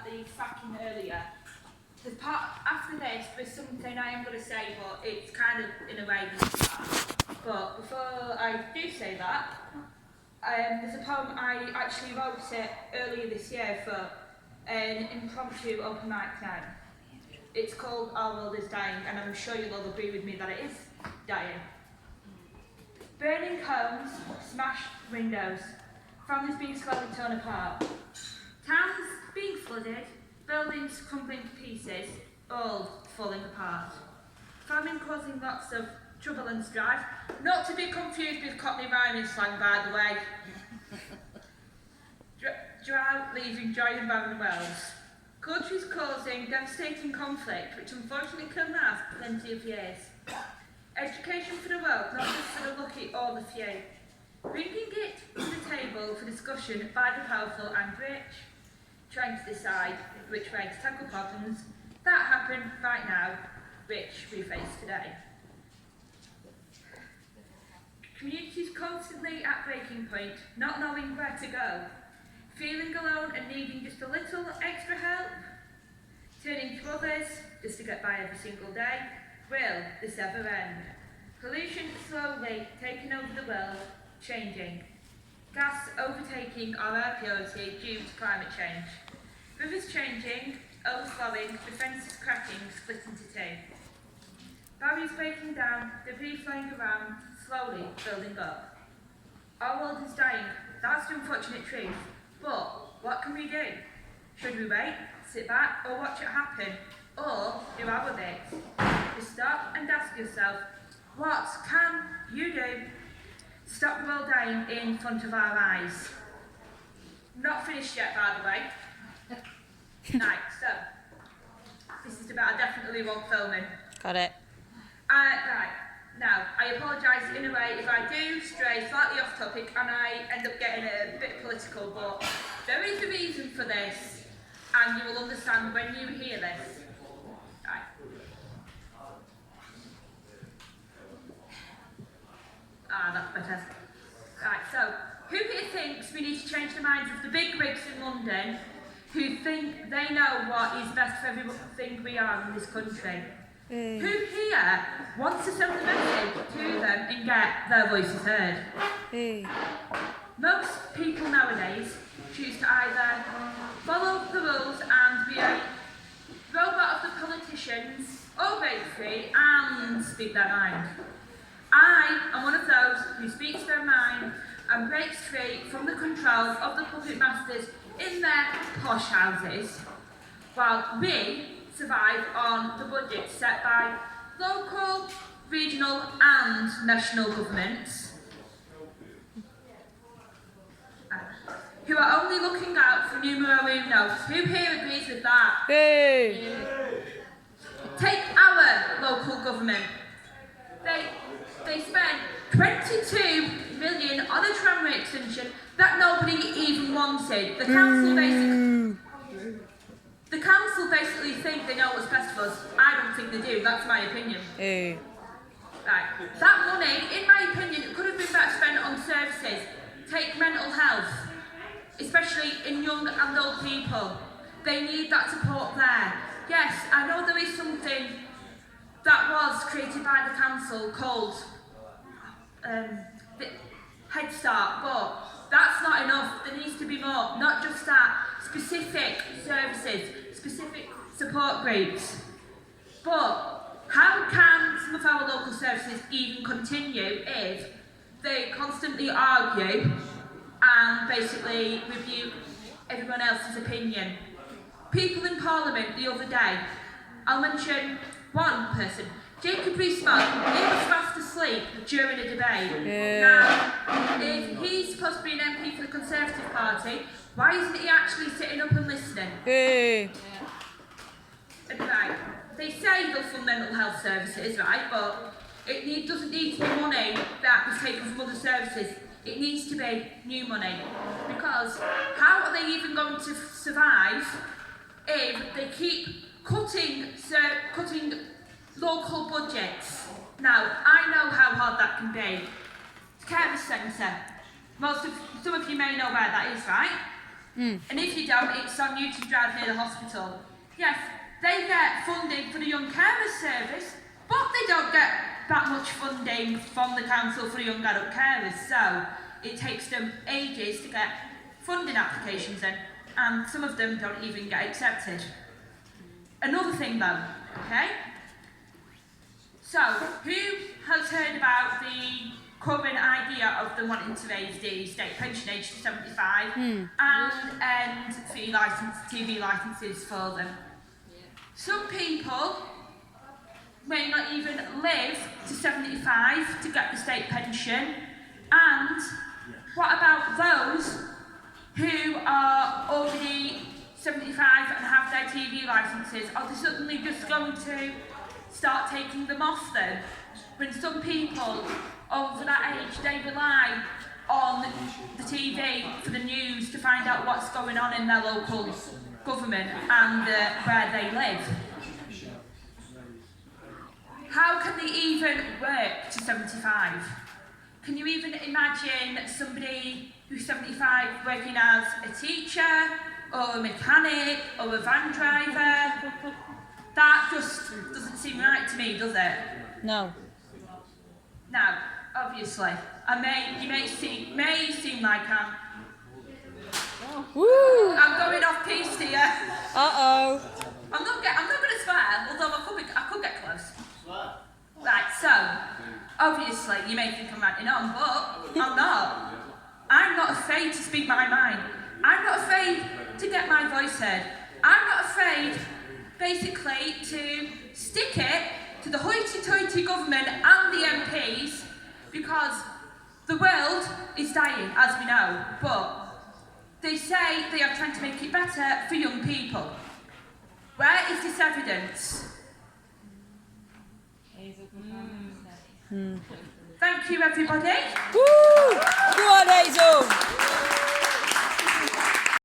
the fracking earlier. After this, there's something I am going to say, but it's kind of in a way that. But before I do say that, there's a poem I actually wrote it earlier this year for an impromptu open mic night. It's called Our World is Dying, and I'm sure you'll all agree with me that it is dying. Burning homes, smashed windows, families being slowly torn apart, towns being flooded, buildings crumbling to pieces, all falling apart. Famine causing lots of trouble and strife, not to be confused with Cockney rhyming slang, by the way. Drought leaving dry and barren wells. Countries causing devastating conflict, which unfortunately can last plenty of years. Education for the world, not just for the lucky or the few. Bringing it to the table for discussion by the powerful and rich. Trying to decide which way to tackle problems that happen right now, which we face today. Communities constantly at breaking point, not knowing where to go. Feeling alone and needing just a little extra help. Turning to others just to get by every single day. Will this ever end? Pollution slowly taking over the world, changing. Gas overtaking our air purity due to climate change. Rivers changing, overflowing, defences cracking, split into two. Barriers breaking down, debris flying around, slowly building up. Our world is dying, that's the unfortunate truth. But what can we do? Should we wait, sit back, or watch it happen? Or do our bit? Just stop and ask yourself, what can you do to stop the world dying in front of our eyes? Not finished yet, by the way. Right, so, this is the bit I definitely won't film in. Got it. Right, now, I apologise in a way if I do stray slightly off topic and I end up getting a bit political, but there is a reason for this, and you will understand when you hear this. Right. That's better. Right, so, who here thinks we need to change the minds of the big rigs in London who think they know what is best for everything we are in this country? Who here wants to send a message to them and get their voices heard? Most people nowadays choose to either follow the rules and be a robot of the politicians, or break free and speak their mind. I am one of those who speaks their mind and breaks free from the control of the puppet masters in their posh houses, while we survive on the budget set by local, regional and national governments, who are only looking out for numero uno. Who here agrees with that? Hey. Take our local government. They spent 22 million on a tramway extension that nobody even wanted. The council basically think they know what's best for us. I don't think they do. That's my opinion. Hey. Right. That money, in my opinion, could have been better spent on services. Take mental health, especially in young and old people. They need that support there. Yes, I know there is something that was created by the council called the Head Start, but that's not enough. There needs to be more. Not just that. Specific services, specific support groups. But how can some of our local services even continue if they constantly argue and basically rebuke everyone else's opinion? People in Parliament the other day, I'll mention one person, Jacob Rees-Mogg, he was fast asleep during a debate. Now, if he's supposed to be an MP for the Conservative Party, why isn't he actually sitting up and listening? Right, they say they'll fund mental health services, right, but it doesn't need to be money that was taken from other services. It needs to be new money. Because how are they even going to survive if they keep cutting local budgets? Now, I know how hard that can be. Care centre. Some of you may know where that is, right? And if you don't, it's on Newton Drive near the hospital. Yes, they get funding for the Young Carers Service, but they don't get that much funding from the Council for Young Adult Carers, so it takes them ages to get funding applications in, and some of them don't even get accepted. Another thing though, okay? So, who has heard about the current idea of them wanting to raise the state pension age to 75 and end TV licences for them? Some people may not even live to 75 to get the state pension, and what about those who are already 75 and have their TV licences? Are they suddenly just going to start taking them off then? When some people over that age, they rely on the TV for the news to find out what's going on in their local government and where they live. How can they even work to 75? Can you even imagine somebody who's 75 working as a teacher or a mechanic or a van driver? That just doesn't seem right to me, does it? No. Now, obviously, you may seem like I'm going off piste here. Uh-oh. I'm not going to swear, although I could get close. Right, so obviously you may think I'm ranting on, but I'm not. I'm not afraid to speak my mind. I'm not afraid to get my voice heard. I'm not afraid, basically, to stick it to the hoity-toity government and the MPs, because the world is dying, as we know, but they say they are trying to make it better for young people. Where is this evidence? Thank you, everybody. Woo!